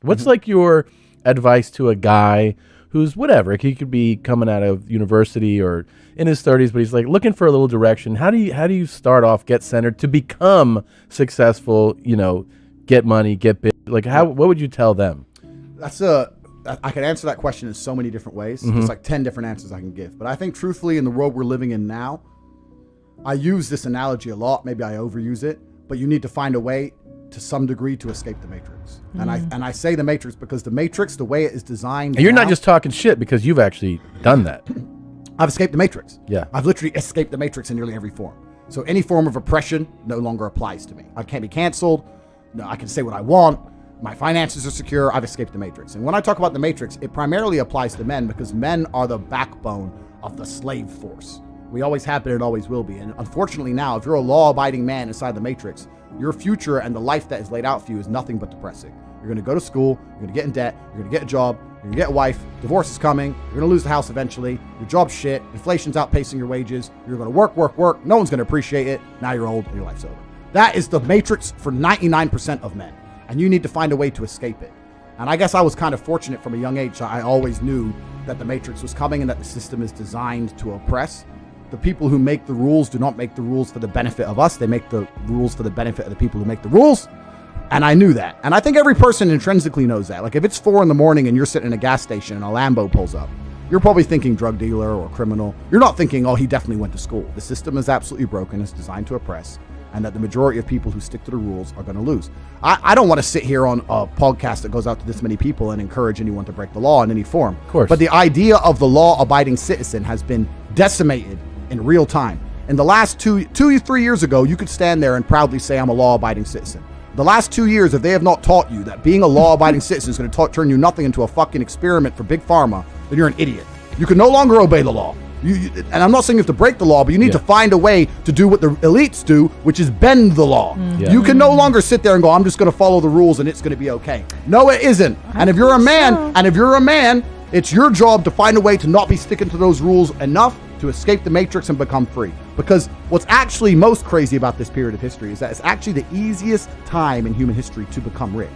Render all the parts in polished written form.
What's like your advice to a guy who's whatever? He could be coming out of university or in his 30s, but he's like looking for a little direction. How do you start off, get centered to become successful? Get money, get big. Like what would you tell them? I can answer that question in so many different ways. There's like 10 different answers I can give. But I think truthfully, in the world we're living in now, I use this analogy a lot. Maybe I overuse it, but you need to find a way to some degree to escape the matrix. And I say the matrix because the matrix, the way it is designed. And you're not just talking shit because you've actually done that. I've escaped the matrix. Yeah. I've literally escaped the matrix in nearly every form. So any form of oppression no longer applies to me. I can't be canceled. No, I can say what I want. My finances are secure. I've escaped the matrix. And when I talk about the matrix, it primarily applies to men because men are the backbone of the slave force. We always have been and always will be. And unfortunately now, if you're a law-abiding man inside the matrix, your future and the life that is laid out for you is nothing but depressing. You're going to go to school, you're going to get in debt, you're going to get a job, you're going to get a wife, divorce is coming, you're going to lose the house eventually, your job's shit, inflation's outpacing your wages, you're going to work, no one's going to appreciate it, now you're old and your life's over. That is the matrix for 99% of men, and you need to find a way to escape it. And I guess I was kind of fortunate from a young age. I always knew that the matrix was coming and that the system is designed to oppress. The people who make the rules do not make the rules for the benefit of us. They make the rules for the benefit of the people who make the rules. And I knew that. And I think every person intrinsically knows that. Like if it's 4 a.m. and you're sitting in a gas station and a Lambo pulls up, you're probably thinking drug dealer or criminal. You're not thinking, oh, he definitely went to school. The system is absolutely broken. It's designed to oppress. And that the majority of people who stick to the rules are going to lose. I don't want to sit here on a podcast that goes out to this many people and encourage anyone to break the law in any form. Of course. But the idea of the law-abiding citizen has been decimated in real time. In the last 3 years ago, you could stand there and proudly say, I'm a law-abiding citizen. The last 2 years, if they have not taught you that being a law-abiding citizen is going to turn you nothing into a fucking experiment for Big Pharma, then you're an idiot. You can no longer obey the law. And I'm not saying you have to break the law, but you need to find a way to do what the elites do, which is bend the law. Yeah. You can no longer sit there and go, I'm just going to follow the rules and it's going to be okay. No, it isn't. And if you're a man, it's your job to find a way to not be sticking to those rules enough to escape the matrix and become free. Because what's actually most crazy about this period of history is that it's actually the easiest time in human history to become rich.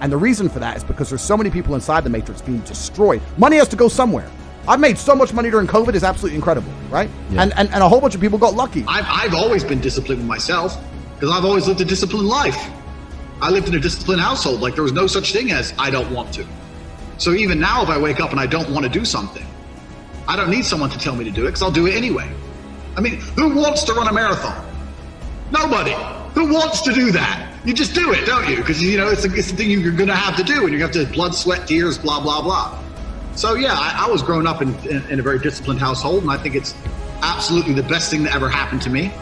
And the reason for that is because there's so many people inside the matrix being destroyed. Money has to go somewhere. I've made so much money during COVID, it's absolutely incredible, right? Yeah. And a whole bunch of people got lucky. I've always been disciplined with myself because I've always lived a disciplined life. I lived in a disciplined household. Like there was no such thing as I don't want to. So even now, if I wake up and I don't want to do something, I don't need someone to tell me to do it because I'll do it anyway. I mean, who wants to run a marathon? Nobody. Who wants to do that? You just do it, don't you? Because, it's the thing you're going to have to do, and you have to blood, sweat, tears, blah, blah, blah. So, yeah, I was growing up in a very disciplined household, and I think it's absolutely the best thing that ever happened to me.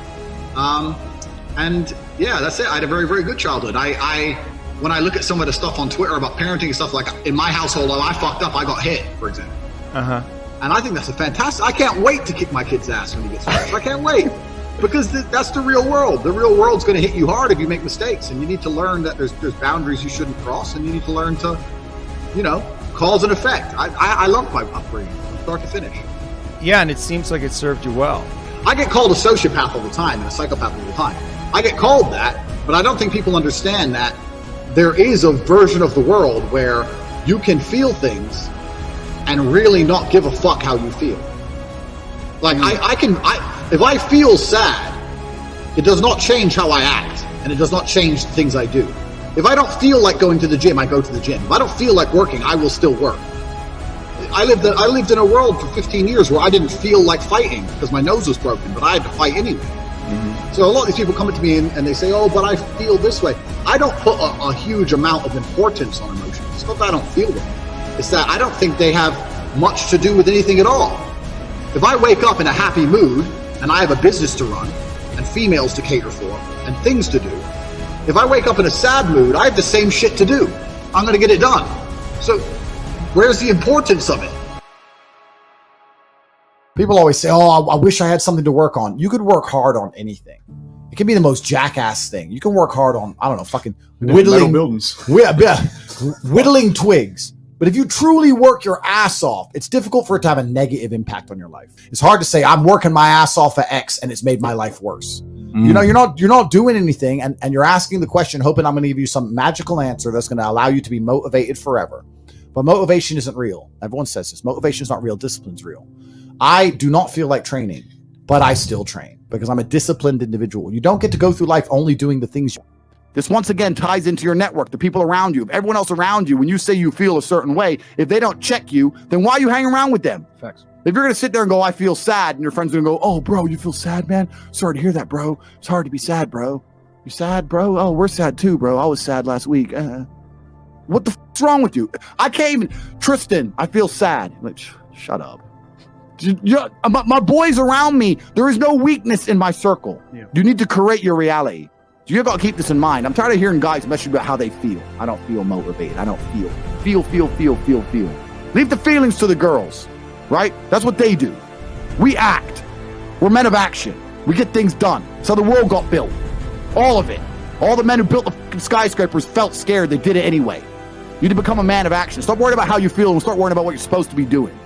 And, yeah, that's it. I had a very, very good childhood. When I look at some of the stuff on Twitter about parenting and stuff, like in my household, I fucked up, I got hit, for example. Uh-huh. And I think that's a fantastic. I can't wait to kick my kid's ass when he gets fresh. I can't wait because that's the real world. The real world's going to hit you hard if you make mistakes, and you need to learn that there's boundaries you shouldn't cross, and you need to learn to, cause and effect. I love my upbringing from start to finish. Yeah, and it seems like it served you well. I get called a sociopath all the time and a psychopath all the time. I get called that, but I don't think people understand that there is a version of the world where you can feel things and really not give a fuck how you feel. Like if I feel sad, it does not change how I act, and it does not change the things I do. If I don't feel like going to the gym, I go to the gym. If I don't feel like working, I will still work. I lived in a world for 15 years where I didn't feel like fighting because my nose was broken, but I had to fight anyway. Mm-hmm. So a lot of these people come up to me and they say, oh, but I feel this way. I don't put a huge amount of importance on emotions. It's not that I don't feel them. It's that I don't think they have much to do with anything at all. If I wake up in a happy mood and I have a business to run and females to cater for and things to do, if I wake up in a sad mood, I have the same shit to do. I'm going to get it done. So where's the importance of it? People always say, oh, I wish I had something to work on. You could work hard on anything. It can be the most jackass thing. You can work hard on, I don't know, fucking whittling twigs. But if you truly work your ass off, it's difficult for it to have a negative impact on your life. It's hard to say, I'm working my ass off for X and it's made my life worse. You know, you're not doing anything, and you're asking the question, hoping I'm going to give you some magical answer that's going to allow you to be motivated forever. But motivation isn't real. Everyone says this. Motivation is not real. Discipline's real. I do not feel like training, but I still train because I'm a disciplined individual. You don't get to go through life only doing the things you. This once again ties into your network, the people around you, everyone else around you. When you say you feel a certain way, if they don't check you, then why are you hanging around with them? Facts. If you're going to sit there and go, I feel sad, and your friend's going to go, oh, bro, you feel sad, man? Sorry to hear that, bro. It's hard to be sad, bro. You sad, bro? Oh, we're sad too, bro. I was sad last week. What the f***'s wrong with you? I can't even, Tristan, I feel sad. Like, shut up. My boys around me, there is no weakness in my circle. Yeah. You need to create your reality. So you got to keep this in mind. I'm tired of hearing guys message about how they feel. I don't feel motivated. I don't feel. Feel. Leave the feelings to the girls, right? That's what they do. We act. We're men of action. We get things done. So the world got built. All of it. All the men who built the skyscrapers felt scared. They did it anyway. You need to become a man of action. Stop worrying about how you feel and start worrying about what you're supposed to be doing.